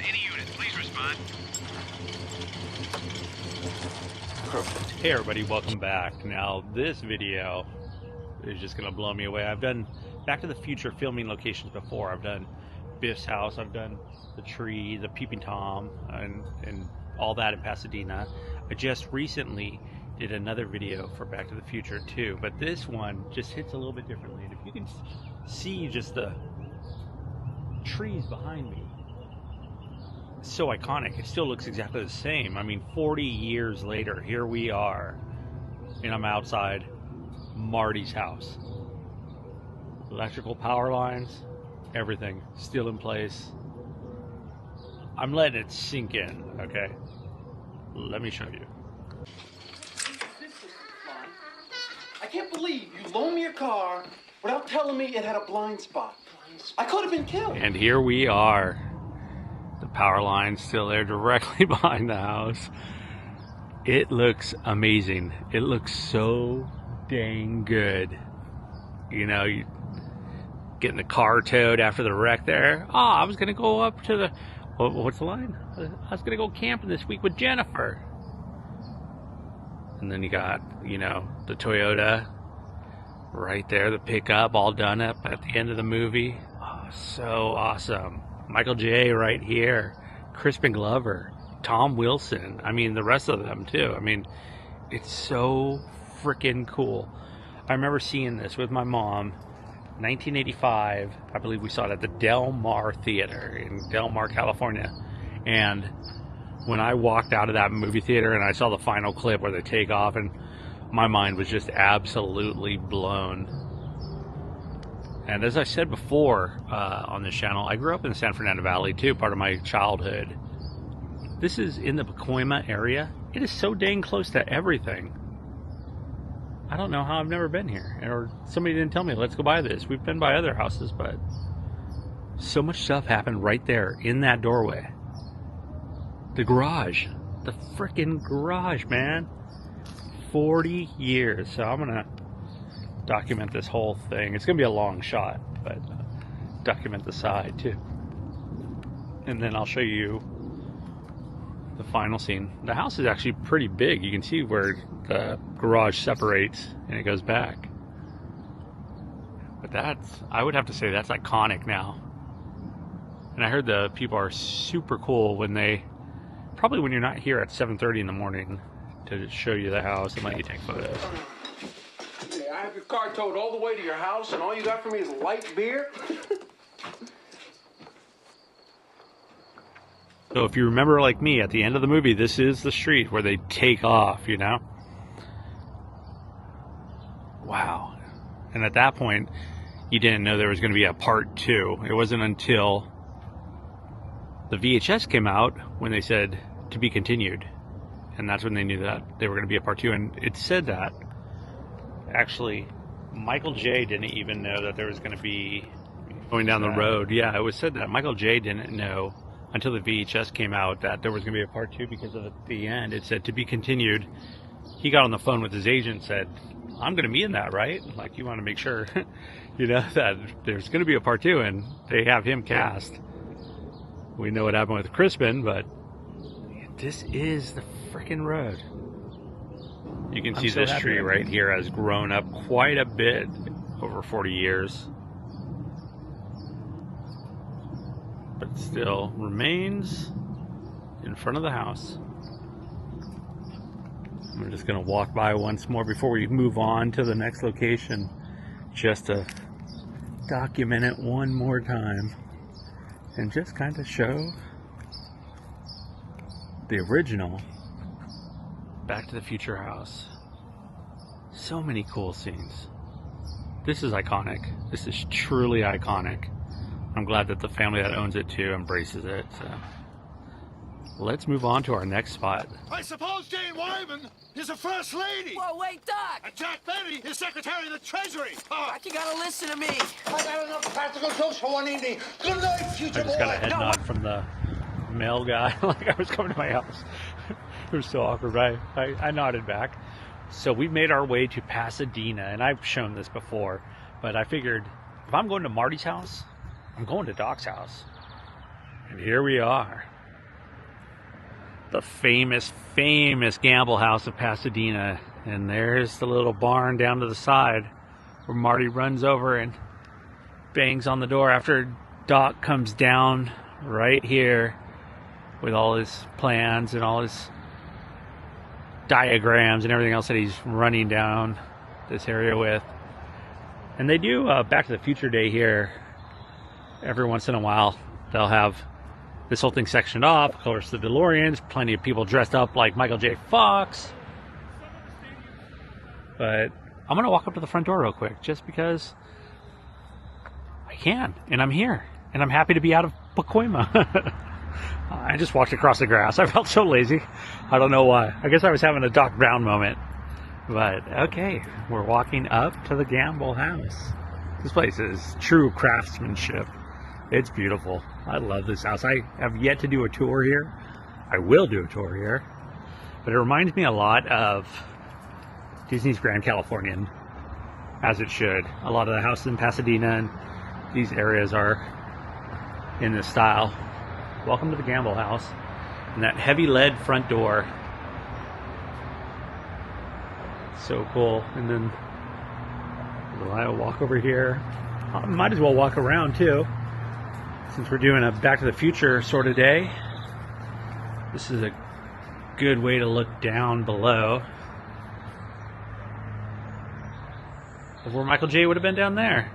any unit, please respond. Perfect. Hey everybody, welcome back. Now this video is just gonna blow me away. I've done Back to the Future filming locations before. I've done Biffs House, I've done the tree, the Peeping Tom, and all that in Pasadena. I just recently did another video for Back to the Future too, but this one just hits a little bit differently. And if you can see just the trees behind me, it's so iconic. It still looks exactly the same. I mean, 40 years later, here we are, and I'm outside Marty's house. Electrical power lines, everything still in place. I'm letting it sink in, okay? Let me show you. I can't believe you loaned me a car without telling me it had a blind spot. I could have been killed. And here we are. The power line's still there directly behind the house. It looks amazing. It looks so dang good. You know, you getting the car towed after the wreck there. Oh, I was going to go up to the... What's the line? I was going to go camping this week with Jennifer. And then you got, you know, the Toyota right there, the pickup all done up at the end of the movie. Oh, so awesome. Michael J. right here. Crispin Glover. Tom Wilson. I mean, the rest of them too. I mean, it's so freaking cool. I remember seeing this with my mom. 1985, I believe we saw it at the Del Mar Theater in Del Mar, California. And when I walked out of that movie theater and I saw the final clip where they take off, and my mind was just absolutely blown. And as I said before on this channel, I grew up in the San Fernando Valley too, part of my childhood. This is in the Pacoima area. It is so dang close to everything. I don't know how I've never been here, or somebody didn't tell me, let's go by this. We've been by other houses, but so much stuff happened right there in that doorway. The garage, the freaking garage, man. 40 years. So I'm gonna document this whole thing. It's gonna be a long shot, but document the side too. And then I'll show you the final scene. The house is actually pretty big. You can see where the garage separates and it goes back. But that's, I would have to say that's iconic now. And I heard the people are super cool when they, probably when you're not here at 7:30 in the morning, to show you the house and let you take photos. Hey, I have your car towed all the way to your house, and all you got for me is light beer? So if you remember, like me, at the end of the movie, this is the street where they take off, you know? Wow. And at that point, you didn't know there was going to be a part 2. It wasn't until the VHS came out when they said to be continued. And that's when they knew that they were going to be a part 2. And it said that, actually, Michael J. didn't even know that there was going to be going down the road. Yeah, it was said that Michael J. didn't know until the VHS came out that there was going to be a part 2, because at the end it said to be continued. He got on the phone with his agent and said, I'm going to be in that, right? Like, you want to make sure, you know, that there's going to be a part 2, and they have him cast. We know what happened with Crispin, but this is the freaking road. You can see this tree right here has grown up quite a bit over 40 years. But still remains in front of the house. I'm just going to walk by once more before we move on to the next location, just to document it one more time and just kind of show the original Back to the Future house. So many cool scenes. This is iconic. This is truly iconic. I'm glad that the family that owns it too embraces it. So let's move on to our next spot. I suppose Jane Wyman is a first lady. Whoa, wait, Doc! And Jack Benny is Secretary of the Treasury. Doc, you gotta listen to me. I got enough practical jokes for one evening. Good night, future I just got a head boy. nod from the mail guy, like I was coming to my house. It was so awkward, but I nodded back. So we made our way to Pasadena, and I've shown this before, but I figured if I'm going to Marty's house, I'm going to Doc's house. And here we are. The famous, famous Gamble House of Pasadena. And there's the little barn down to the side where Marty runs over and bangs on the door after Doc comes down right here with all his plans and all his diagrams and everything else that he's running down this area with. And they do Back to the Future Day here every once in a while. They'll have this whole thing sectioned off. Of course, the DeLoreans, plenty of people dressed up like Michael J. Fox. But I'm gonna walk up to the front door real quick just because I can, and I'm here, and I'm happy to be out of Pacoima. I just walked across the grass. I felt so lazy. I don't know why. I guess I was having a Doc Brown moment. But okay, we're walking up to the Gamble House. This place is true craftsmanship. It's beautiful. I love this house. I have yet to do a tour here. I will do a tour here. But it reminds me a lot of Disney's Grand Californian, as it should. A lot of the houses in Pasadena and these areas are in this style. Welcome to the Gamble House. And that heavy lead front door. So cool. And then I'll walk over here. I might as well walk around too, since we're doing a Back to the Future sort of day. This is a good way to look down below of where Michael J. would have been down there.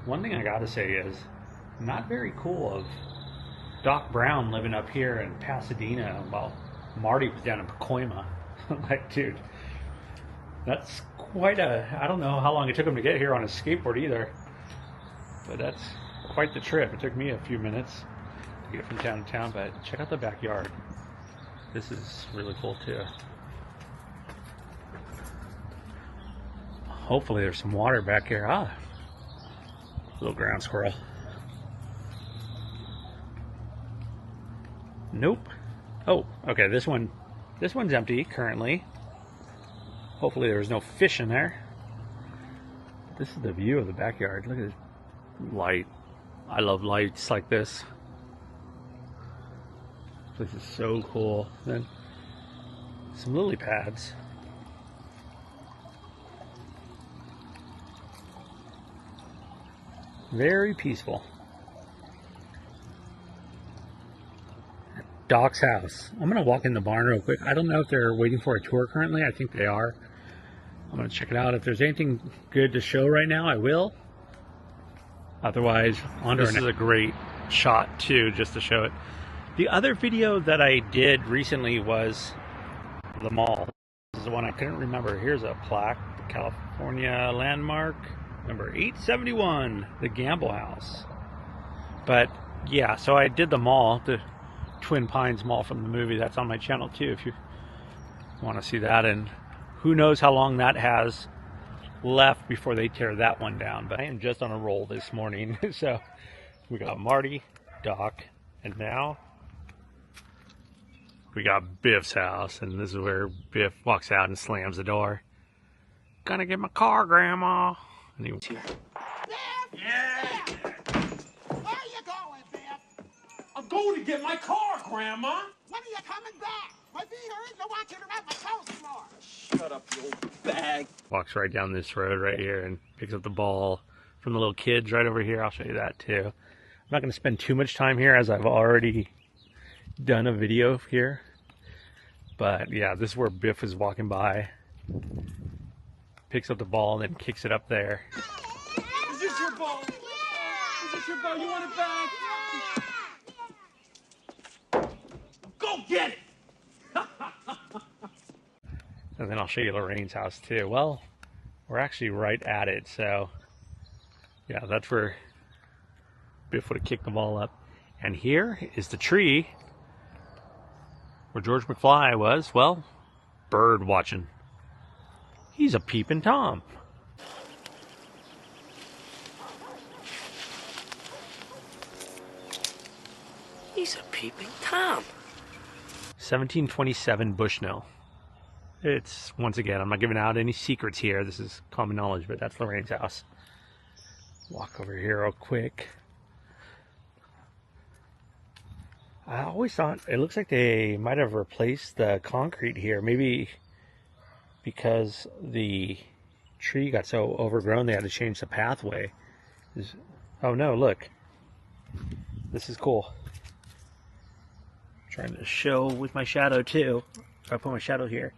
One thing I gotta say is, not very cool of Doc Brown living up here in Pasadena while Marty was down in Pacoima. Like, dude, that's quite a, I don't know how long it took him to get here on his skateboard either, but that's quite the trip. It took me a few minutes to get from town to town, but check out the backyard. This is really cool too. Hopefully there's some water back here. Ah, little ground squirrel. Nope. Oh, okay, this one's empty currently. Hopefully there was no fish in there. This is the view of the backyard. Look at this light. I love lights like this. This is so cool. Then some lily pads. Very peaceful. Doc's house. I'm gonna walk in the barn real quick. I don't know if they're waiting for a tour currently. I think they are. I'm gonna check it out. If there's anything good to show right now, I will. Otherwise, this is a great shot too, just to show it. The other video that I did recently was the mall. This is the one I couldn't remember. Here's a plaque, the California landmark, number 871, the Gamble House. But yeah, so I did the mall, the Twin Pines Mall from the movie. That's on my channel too if you want to see that, and who knows how long that has left before they tear that one down. But I am just on a roll this morning. So we got Marty, Doc, and now we got Biff's house, and this is where Biff walks out and slams the door. Gonna get my car, Grandma. And he was here. Yeah. Where are you going, Biff? I'm going to get my car, Grandma. When are you coming back? My feet hurt. I want you to wrap my toes more. Shut up, you old bag. Walks right down this road right here and picks up the ball from the little kids right over here. I'll show you that too. I'm not going to spend too much time here as I've already done a video here. But yeah, this is where Biff is walking by. Picks up the ball and then kicks it up there. Is this your ball? Is this your ball? You want it back? Go get it. And then I'll show you Lorraine's house too. Well, we're actually right at it, so yeah, that's where Biff would have kicked the ball up. And here is the tree where George McFly was, well, bird watching. He's a peeping Tom. He's a peeping Tom. 1727 Bushnell. It's, once again, I'm not giving out any secrets here. This is common knowledge, but that's Lorraine's house. Walk over here real quick. I always thought it looks like they might have replaced the concrete here. Maybe because the tree got so overgrown they had to change the pathway. Oh no, look. This is cool. I'm trying to show with my shadow too. If I put my shadow here.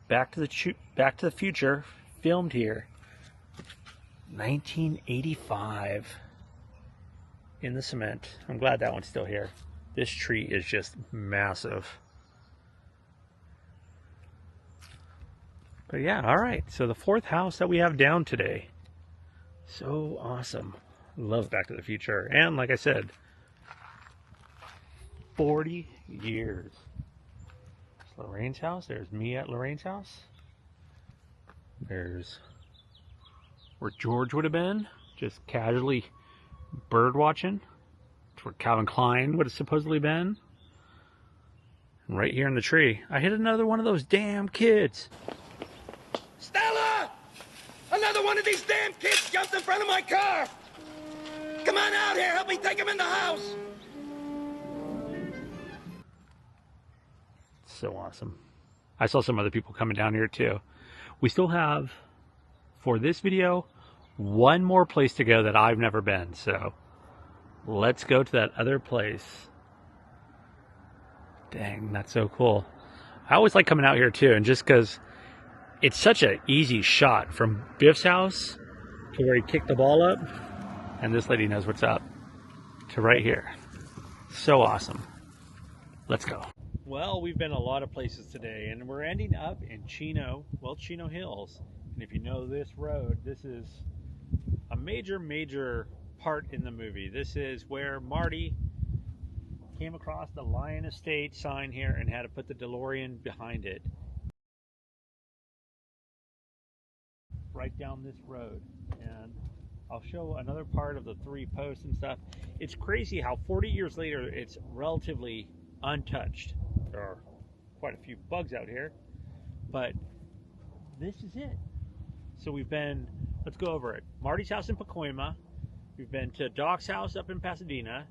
Back to the Future, filmed here. 1985. In the cement. I'm glad that one's still here. This tree is just massive. But yeah, alright. So the fourth house that we have down today. So awesome. Love Back to the Future. And like I said, 40 years. There's Lorraine's house. There's me at Lorraine's house. There's where George would have been. Just casually bird watching. It's where Calvin Klein would have supposedly been. And right here in the tree. I hit another one of those damn kids. Stella! Another one of these damn kids jumped in front of my car! Come on out here, help me take him in the house! So awesome. I saw some other people coming down here too. We still have, for this video, one more place to go that I've never been. So let's go to that other place. Dang, that's so cool. I always like coming out here too, and just because it's such an easy shot from Biff's house to where he kicked the ball up, and this lady knows what's up, to right here. So awesome. Let's go. Well, we've been a lot of places today, and we're ending up in Chino Hills. And if you know this road, this is a major part in the movie. This is where Marty came across the Lion Estate sign here and had to put the DeLorean behind it. Right down this road. And I'll show another part of the 3 posts and stuff. It's crazy how 40 years later it's relatively untouched. There are quite a few bugs out here, but this is it. So we've been, let's go over it. Marty's house in Pacoima. We've been to Doc's house up in Pasadena,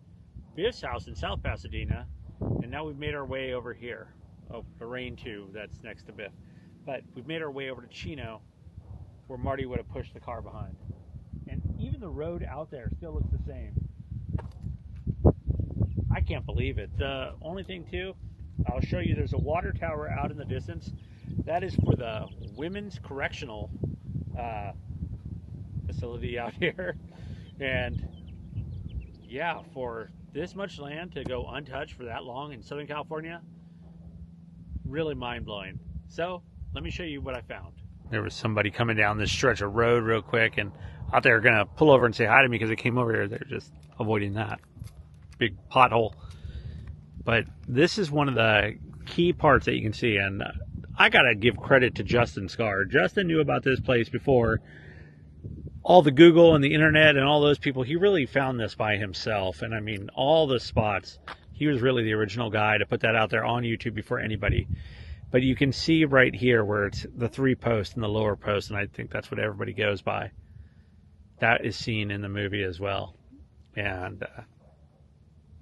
Biff's house in South Pasadena, and now we've made our way over here. Oh, Lorraine too, that's next to Biff. But we've made our way over to Chino, where Marty would have pushed the car behind. And even the road out there still looks the same. I can't believe it. The only thing too, I'll show you, there's a water tower out in the distance. That is for the women's correctional facility out here. And yeah, for this much land to go untouched for that long in Southern California, really mind-blowing. So let me show you what I found. There was somebody coming down this stretch of road real quick, and I thought they were gonna pull over and say hi to me because they came over here. They're just avoiding that big pothole. But this is one of the key parts that you can see, and I gotta give credit to Justin Scar. Justin knew about this place before all the Google and the internet and all those people. He really found this by himself, and I mean all the spots. He was really the original guy to put that out there on YouTube before anybody. But you can see right here where it's the 3 posts and the lower post, and I think that's what everybody goes by. That is seen in the movie as well, and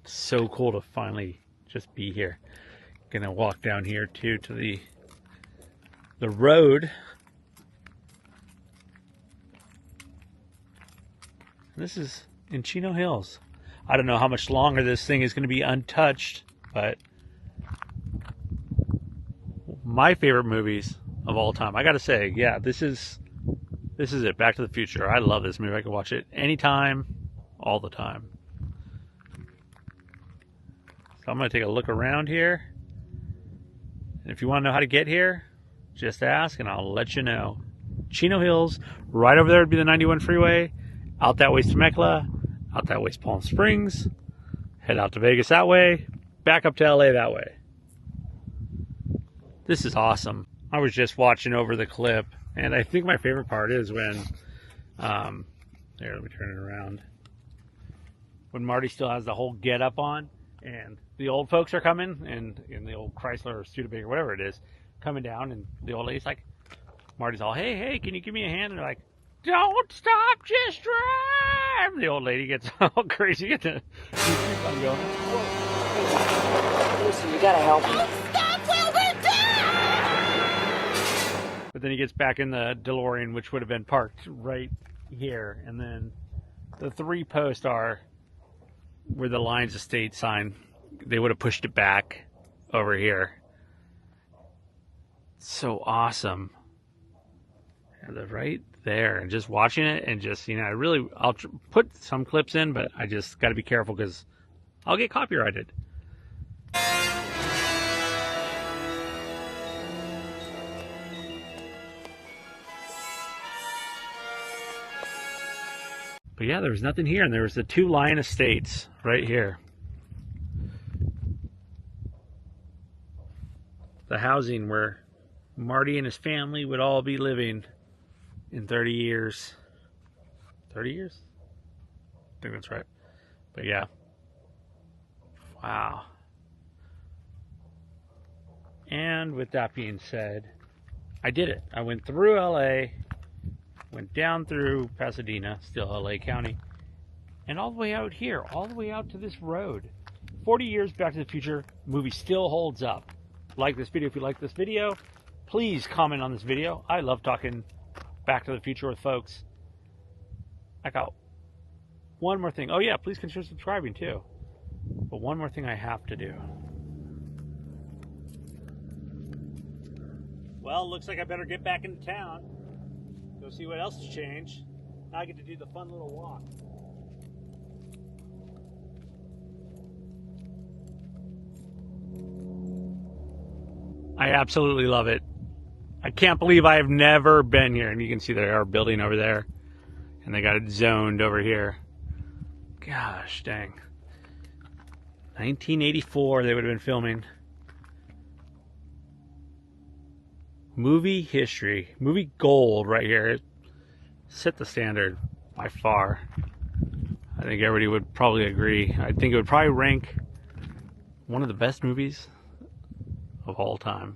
so cool to finally just be here. Gonna walk down here too to the road. This is in Chino Hills. I don't know how much longer this thing is going to be untouched, but my favorite movies of all time. I gotta say, yeah, this is it. Back to the Future. I love this movie. I can watch it anytime, all the time. So I'm gonna take a look around here. And if you want to know how to get here, just ask and I'll let you know. Chino Hills, right over there would be the 91 freeway. Out that way is Temecula. Out that way is Palm Springs. Head out to Vegas that way. Back up to LA that way. This is awesome. I was just watching over the clip, and I think my favorite part is when, here, let me turn it around. When Marty still has the whole get up on, and the old folks are coming, and in the old Chrysler or Studebaker or whatever it is, coming down, and the old lady's like, Marty's all, hey, can you give me a hand? And they're like, Don't stop, just drive. The old lady gets all crazy. Get the I'm going. Listen, you gotta help me. But then he gets back in the DeLorean, which would have been parked right here. And then the 3 posts are where the Lions Estate sign. They would have pushed it back over here. So awesome. And they're right there. And just watching it and just, I'll put some clips in, but I just got to be careful because I'll get copyrighted. But yeah, there was nothing here, and there was the 2 Lion Estates right here. The housing where Marty and his family would all be living in 30 years. 30 years? I think that's right. But yeah. Wow. And with that being said, I did it. I went through LA. Went down through Pasadena, still LA County, and all the way out here, all the way out to this road. 40 years Back to the Future, movie still holds up. Like this video if you like this video. Please comment on this video. I love talking Back to the Future with folks. I got one more thing. Oh yeah, please consider subscribing too. But one more thing I have to do. Well, looks like I better get back into town. Go see what else has changed. Now I get to do the fun little walk. I absolutely love it. I can't believe I have never been here. And you can see they are building over there. And they got it zoned over here. Gosh dang. 1984 they would have been filming. Movie history. Movie gold right here. It set the standard by far. I think everybody would probably agree. I think it would probably rank one of the best movies of all time.